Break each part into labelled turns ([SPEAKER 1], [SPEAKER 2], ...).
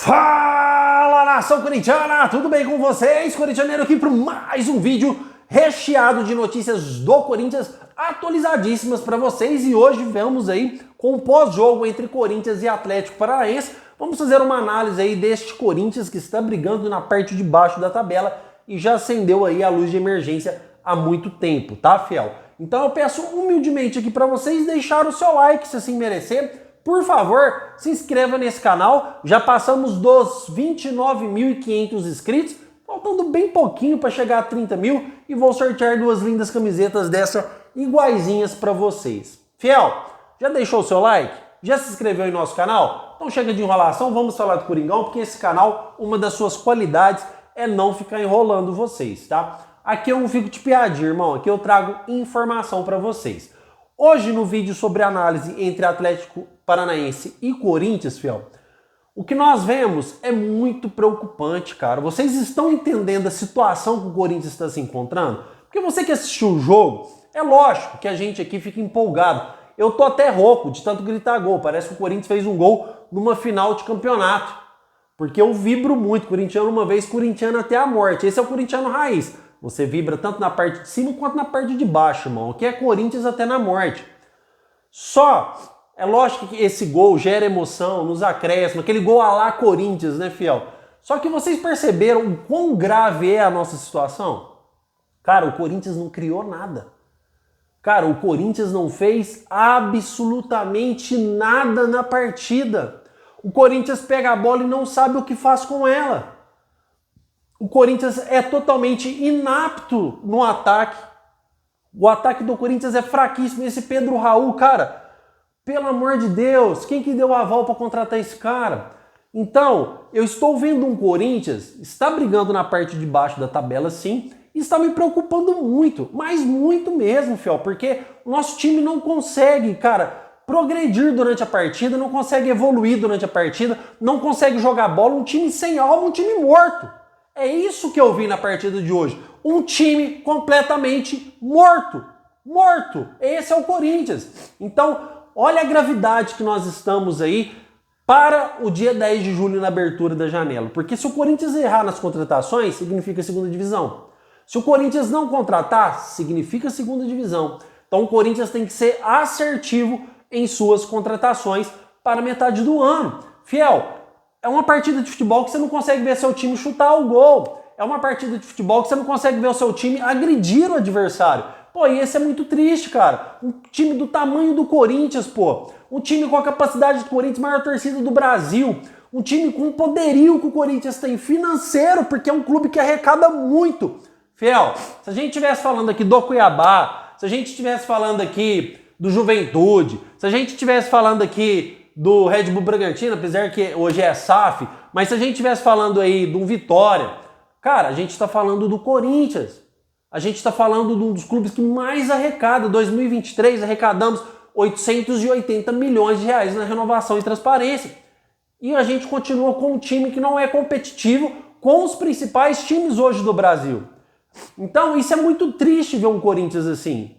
[SPEAKER 1] Fala, nação corintiana! Tudo bem com vocês? Corintianeiro aqui para mais um vídeo recheado de notícias do Corinthians atualizadíssimas para vocês, e hoje vamos aí com o pós-jogo entre Corinthians e Atlético Paranaense. Vamos fazer uma análise aí deste Corinthians que está brigando na parte de baixo da tabela e já acendeu aí a luz de emergência há muito tempo, tá, fiel? Então eu peço humildemente aqui para vocês deixar o seu like se assim merecer. Por favor, se inscreva nesse canal. Já passamos dos 29.500 inscritos, faltando bem pouquinho para chegar a 30 mil, e vou sortear duas lindas camisetas dessa iguaizinhas para vocês. Fiel, já deixou o seu like? Já se inscreveu em nosso canal? Então chega de enrolação, vamos falar do Coringão, porque esse canal, uma das suas qualidades é não ficar enrolando vocês, tá? Aqui eu não fico de piadinha, irmão, aqui eu trago informação para vocês. Hoje no vídeo sobre análise entre Atlético Paranaense e Corinthians, fiel, o que nós vemos é muito preocupante, cara. Vocês estão entendendo a situação que o Corinthians está se encontrando? Porque você que assistiu o jogo, é lógico que a gente aqui fica empolgado. Eu tô até rouco de tanto gritar gol. Parece que o Corinthians fez um gol numa final de campeonato. Porque eu vibro muito, corintiano uma vez, corintiano até a morte. Esse é o corintiano raiz. Você vibra tanto na parte de cima quanto na parte de baixo, irmão. Aqui é Corinthians até na morte. Só, é lógico que esse gol gera emoção nos acréscimos, aquele gol à la Corinthians, né, fiel? Só que vocês perceberam o quão grave é a nossa situação? Cara, o Corinthians não criou nada. Cara, o Corinthians não fez absolutamente nada na partida. O Corinthians pega a bola e não sabe o que faz com ela. O Corinthians é totalmente inapto no ataque. O ataque do Corinthians é fraquíssimo. Esse Pedro Raul, cara, pelo amor de Deus, quem que deu aval para contratar esse cara? Então, eu estou vendo um Corinthians, está brigando na parte de baixo da tabela, sim, e está me preocupando muito, mas muito mesmo, fiel, porque o nosso time não consegue, cara, progredir durante a partida, não consegue evoluir durante a partida, não consegue jogar bola, um time sem alma, um time morto. É isso que eu vi na partida de hoje. Um time completamente morto. Morto. Esse é o Corinthians. Então, olha a gravidade que nós estamos aí para o dia 10 de julho na abertura da janela. Porque se o Corinthians errar nas contratações, significa segunda divisão. Se o Corinthians não contratar, significa segunda divisão. Então o Corinthians tem que ser assertivo em suas contratações para metade do ano. Fiel, é uma partida de futebol que você não consegue ver seu time chutar o gol. É uma partida de futebol que você não consegue ver o seu time agredir o adversário. Pô, e esse é muito triste, cara. Um time do tamanho do Corinthians, pô. Um time com a capacidade do Corinthians, maior torcida do Brasil. Um time com o poderio que o Corinthians tem financeiro, porque é um clube que arrecada muito. Fiel, se a gente estivesse falando aqui do Cuiabá, se a gente estivesse falando aqui do Juventude, se a gente estivesse falando aqui do Red Bull Bragantino, apesar que hoje é SAF, mas se a gente estivesse falando aí de um Vitória, cara, a gente está falando do Corinthians. A gente está falando de um dos clubes que mais arrecada. 2023 arrecadamos 880 milhões de reais na renovação e transparência. E a gente continua com um time que não é competitivo com os principais times hoje do Brasil. Então isso é muito triste ver um Corinthians assim.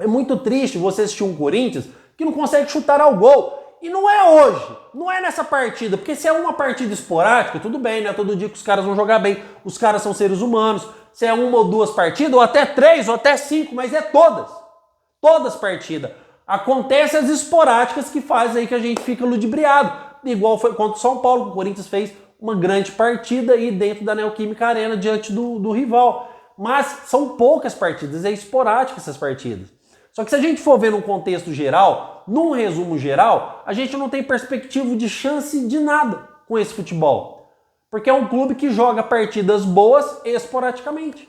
[SPEAKER 1] É muito triste você assistir um Corinthians que não consegue chutar ao gol. E não é hoje, não é nessa partida, porque se é uma partida esporádica, tudo bem, né? Todo dia que os caras vão jogar bem, os caras são seres humanos. Se é uma ou duas partidas, ou até 3, ou até 5, mas é todas. Todas partidas. Acontece as esporádicas que fazem aí que a gente fica ludibriado. Igual foi contra o São Paulo, que o Corinthians fez uma grande partida aí dentro da Neoquímica Arena, diante do rival. Mas são poucas partidas, é esporádica essas partidas. Só que se a gente for ver num contexto geral, num resumo geral, a gente não tem perspectiva de chance de nada com esse futebol. Porque é um clube que joga partidas boas esporadicamente.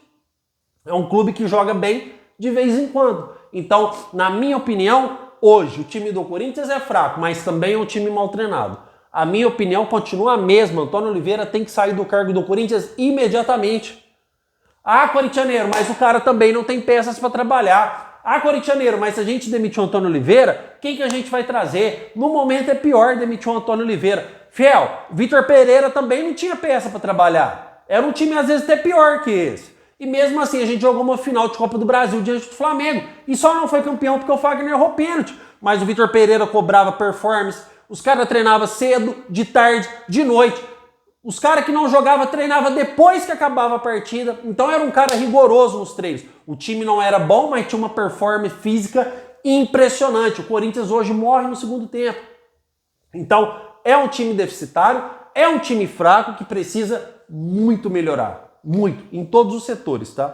[SPEAKER 1] É um clube que joga bem de vez em quando. Então, na minha opinião, hoje o time do Corinthians é fraco, mas também é um time mal treinado. A minha opinião continua a mesma. Antônio Oliveira tem que sair do cargo do Corinthians imediatamente. Ah, corintianeiro, mas o cara também não tem peças para trabalhar. Ah, corintianeiro, mas se a gente demitir o Antônio Oliveira, quem que a gente vai trazer? No momento é pior demitir o Antônio Oliveira. Fiel, o Vitor Pereira também não tinha peça para trabalhar. Era um time às vezes até pior que esse. E mesmo assim a gente jogou uma final de Copa do Brasil diante do Flamengo. E só não foi campeão porque o Fagner errou pênalti. Mas o Vitor Pereira cobrava performance. Os caras treinavam cedo, de tarde, de noite. Os caras que não jogavam treinavam depois que acabava a partida. Então era um cara rigoroso nos treinos. O time não era bom, mas tinha uma performance física impressionante. O Corinthians hoje morre no segundo tempo. Então é um time deficitário, é um time fraco que precisa muito melhorar. Muito, em todos os setores, tá?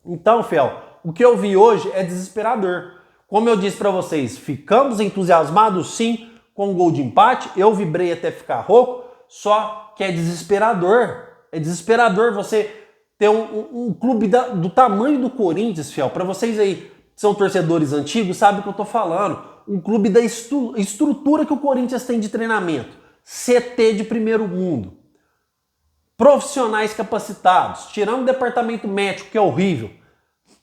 [SPEAKER 1] Então, Fiel, o que eu vi hoje é desesperador. Como eu disse para vocês, ficamos entusiasmados sim com o gol de empate. Eu vibrei até ficar rouco, só que é desesperador. É desesperador você ter um clube do tamanho do Corinthians, Fiel. Para vocês aí que são torcedores antigos, sabem o que eu tô falando. Um clube da estrutura que o Corinthians tem de treinamento. CT de primeiro mundo. Profissionais capacitados. Tirando o departamento médico, que é horrível.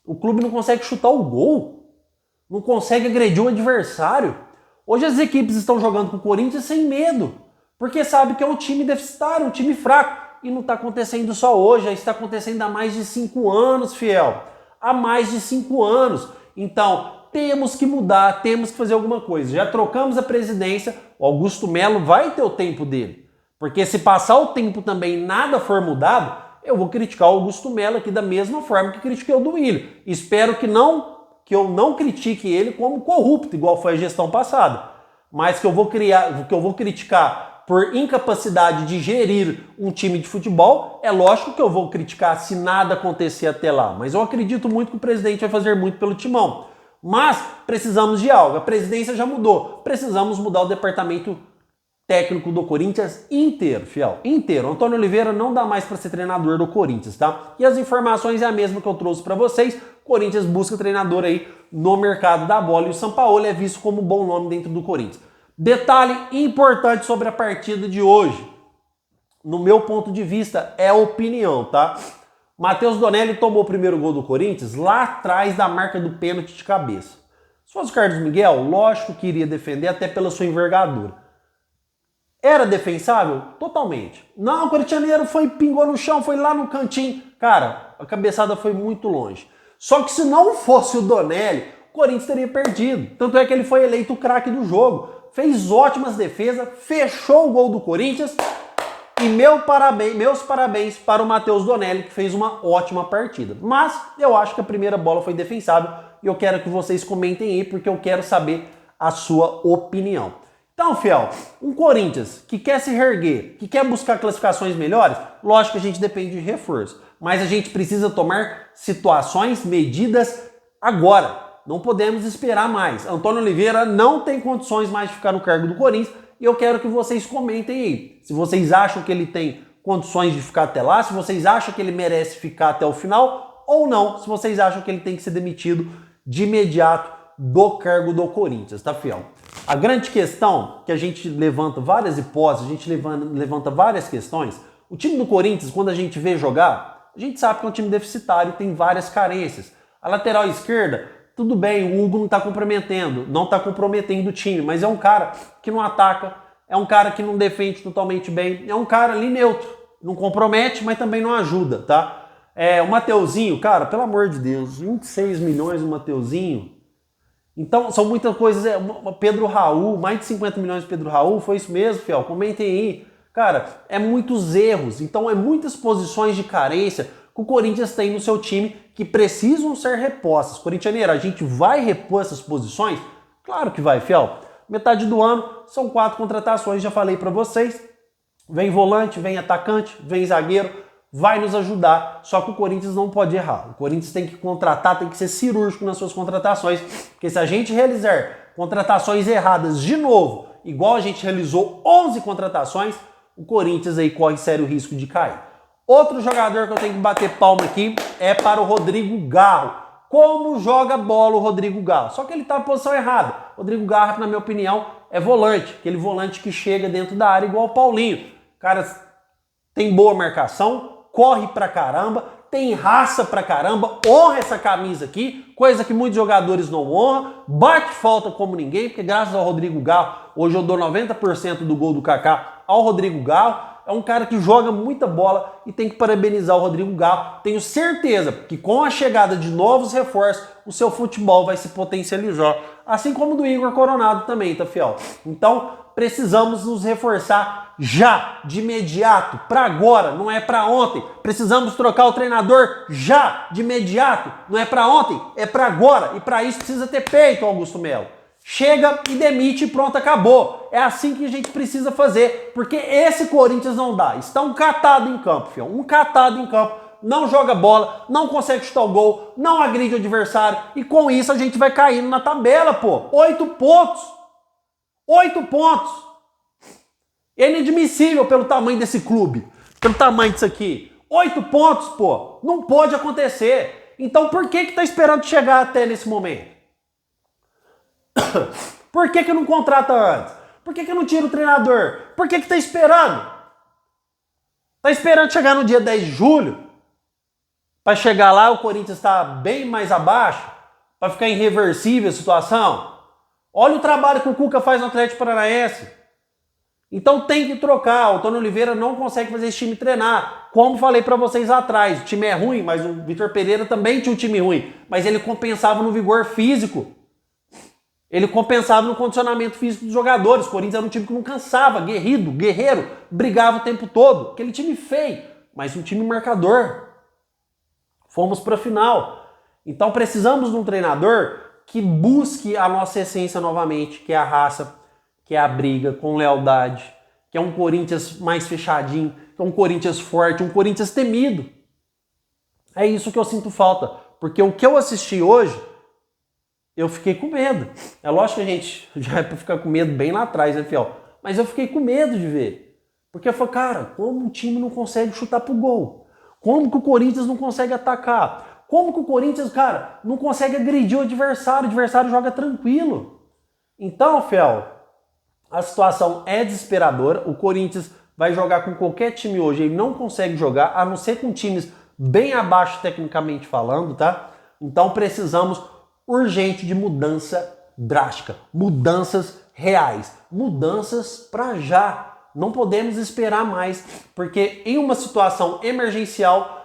[SPEAKER 1] O clube não consegue chutar o gol. Não consegue agredir o adversário. Hoje as equipes estão jogando com o Corinthians sem medo. Porque sabe que é um time deficitário, um time fraco. E não está acontecendo só hoje, isso está acontecendo há mais de 5 anos, Fiel. Há mais de 5 anos. Então, temos que mudar, temos que fazer alguma coisa. Já trocamos a presidência, o Augusto Melo vai ter o tempo dele. Porque se passar o tempo também e nada for mudado, eu vou criticar o Augusto Melo aqui da mesma forma que critiquei o Duílio. Espero que eu não critique ele como corrupto, igual foi a gestão passada. Mas que eu vou criticar por incapacidade de gerir um time de futebol, é lógico que eu vou criticar se nada acontecer até lá. Mas eu acredito muito que o presidente vai fazer muito pelo timão. Mas precisamos de algo. A presidência já mudou. Precisamos mudar o departamento técnico do Corinthians inteiro, Fiel. Inteiro. Antônio Oliveira não dá mais para ser treinador do Corinthians, tá? E as informações é a mesma que eu trouxe para vocês. Corinthians busca treinador aí no mercado da bola e o Sampaoli é visto como um bom nome dentro do Corinthians. Detalhe importante sobre a partida de hoje. No meu ponto de vista, é opinião, tá? Matheus Donelli tomou o primeiro gol do Corinthians lá atrás da marca do pênalti de cabeça. Se fosse o Carlos Miguel, lógico que iria defender até pela sua envergadura. Era defensável? Totalmente. Não, o corintianeiro pingou no chão, foi lá no cantinho. Cara, a cabeçada foi muito longe. Só que se não fosse o Donelli, o Corinthians teria perdido. Tanto é que ele foi eleito o craque do jogo. Fez ótimas defesas, fechou o gol do Corinthians. E meus parabéns para o Matheus Donelli, que fez uma ótima partida. Mas eu acho que a primeira bola foi defensável e eu quero que vocês comentem aí, porque eu quero saber a sua opinião. Então, Fiel, um Corinthians que quer se reerguer, que quer buscar classificações melhores, lógico que a gente depende de reforço. Mas a gente precisa tomar medidas agora. Não podemos esperar mais. Antônio Oliveira não tem condições mais de ficar no cargo do Corinthians e eu quero que vocês comentem aí. Se vocês acham que ele tem condições de ficar até lá, se vocês acham que ele merece ficar até o final ou não, se vocês acham que ele tem que ser demitido de imediato do cargo do Corinthians, tá, Fiel? A grande questão que a gente levanta várias hipóteses, a gente levanta várias questões. O time do Corinthians, quando a gente vê jogar, a gente sabe que é um time deficitário, tem várias carências. A lateral esquerda, tudo bem, o Hugo não está comprometendo o time, mas é um cara que não ataca, é um cara que não defende totalmente bem, é um cara ali neutro, não compromete, mas também não ajuda, tá? O Mateuzinho, cara, pelo amor de Deus, 26 milhões o Mateuzinho. Então, são muitas coisas. Pedro Raul, mais de 50 milhões de Pedro Raul, foi isso mesmo, Fiel? Comentem aí. Cara, é muitos erros, então é muitas posições de carência que o Corinthians tem no seu time que precisam ser repostas. Corintianeiro, a gente vai repor essas posições? Claro que vai, Fiel. Metade do ano são 4 contratações, já falei para vocês. Vem volante, vem atacante, vem zagueiro, vai nos ajudar. Só que o Corinthians não pode errar. O Corinthians tem que contratar, tem que ser cirúrgico nas suas contratações, porque se a gente realizar contratações erradas de novo, igual a gente realizou 11 contratações, o Corinthians aí corre sério risco de cair. Outro jogador que eu tenho que bater palma aqui é para o Rodrigo Garro. Como joga bola o Rodrigo Garro? Só que ele está na posição errada. Rodrigo Garro, na minha opinião, é volante. Aquele volante que chega dentro da área igual o Paulinho. Cara, tem boa marcação, corre pra caramba, tem raça pra caramba, honra essa camisa aqui, coisa que muitos jogadores não honram, bate falta como ninguém, porque graças ao Rodrigo Garro, hoje eu dou 90% do gol do Kaká ao Rodrigo Garro. É um cara que joga muita bola e tem que parabenizar o Rodrigo Garro. Tenho certeza que com a chegada de novos reforços, o seu futebol vai se potencializar. Assim como o do Igor Coronado também, tá, Fiel? Então, precisamos nos reforçar já, de imediato, para agora, não é para ontem. Precisamos trocar o treinador já, de imediato, não é para ontem, é para agora. E para isso precisa ter peito, Augusto Melo. Chega e demite e pronto, acabou. É assim que a gente precisa fazer, porque esse Corinthians não dá. Está um catado em campo, fião, um catado em campo. Não joga bola, não consegue chutar o gol, não agride o adversário. E com isso a gente vai caindo na tabela, pô. 8 pontos. 8 pontos. É inadmissível pelo tamanho desse clube, pelo tamanho disso aqui. 8 pontos, pô. Não pode acontecer. Então por que tá esperando chegar até nesse momento? Por que não contrata antes? Por que não tira o treinador? Por que tá esperando? Tá esperando chegar no dia 10 de julho? Para chegar lá o Corinthians está bem mais abaixo? Para ficar irreversível a situação? Olha o trabalho que o Cuca faz no Atlético Paranaense. Então tem que trocar. O Tony Oliveira não consegue fazer esse time treinar. Como falei para vocês lá atrás, o time é ruim, mas o Vitor Pereira também tinha um time ruim. Mas ele compensava no vigor físico. Ele compensava no condicionamento físico dos jogadores. O Corinthians era um time que não cansava, guerreiro, brigava o tempo todo. Aquele time feio, mas um time marcador. Fomos para a final. Então precisamos de um treinador que busque a nossa essência novamente, que é a raça, que é a briga, com lealdade, que é um Corinthians mais fechadinho, que é um Corinthians forte, um Corinthians temido. É isso que eu sinto falta, porque o que eu assisti hoje, eu fiquei com medo. É lógico que a gente já é para ficar com medo bem lá atrás, né, fiel? Mas eu fiquei com medo de ver. Porque eu falei, cara, como o time não consegue chutar pro gol? Como que o Corinthians não consegue atacar? Como que o Corinthians, cara, não consegue agredir o adversário joga tranquilo. Então, fiel, a situação é desesperadora. O Corinthians vai jogar com qualquer time hoje, ele não consegue jogar, a não ser com times bem abaixo tecnicamente falando, tá? Então precisamos urgente de mudança drástica, mudanças reais, mudanças para já. Não podemos esperar mais, porque em uma situação emergencial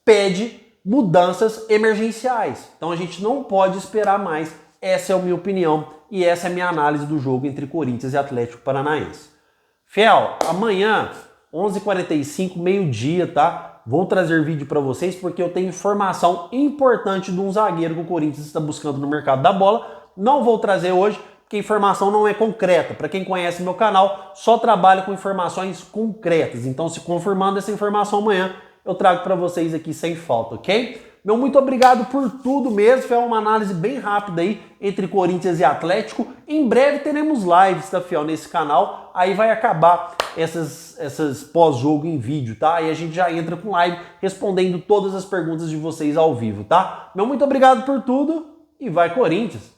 [SPEAKER 1] pede mudanças emergenciais. Então a gente não pode esperar mais. Essa é a minha opinião e essa é a minha análise do jogo entre Corinthians e Atlético Paranaense. Fiel, amanhã, 11h45, meio-dia, tá? Vou trazer vídeo para vocês porque eu tenho informação importante de um zagueiro que o Corinthians está buscando no mercado da bola. Não vou trazer hoje, porque a informação não é concreta. Para quem conhece meu canal, só trabalho com informações concretas. Então, se confirmando essa informação amanhã, eu trago para vocês aqui sem falta, ok? Meu muito obrigado por tudo mesmo. Foi uma análise bem rápida aí entre Corinthians e Atlético. Em breve teremos lives, tá, fiel, nesse canal. Aí vai acabar essas pós-jogo em vídeo, tá? Aí a gente já entra com live respondendo todas as perguntas de vocês ao vivo, tá? Meu muito obrigado por tudo e vai Corinthians!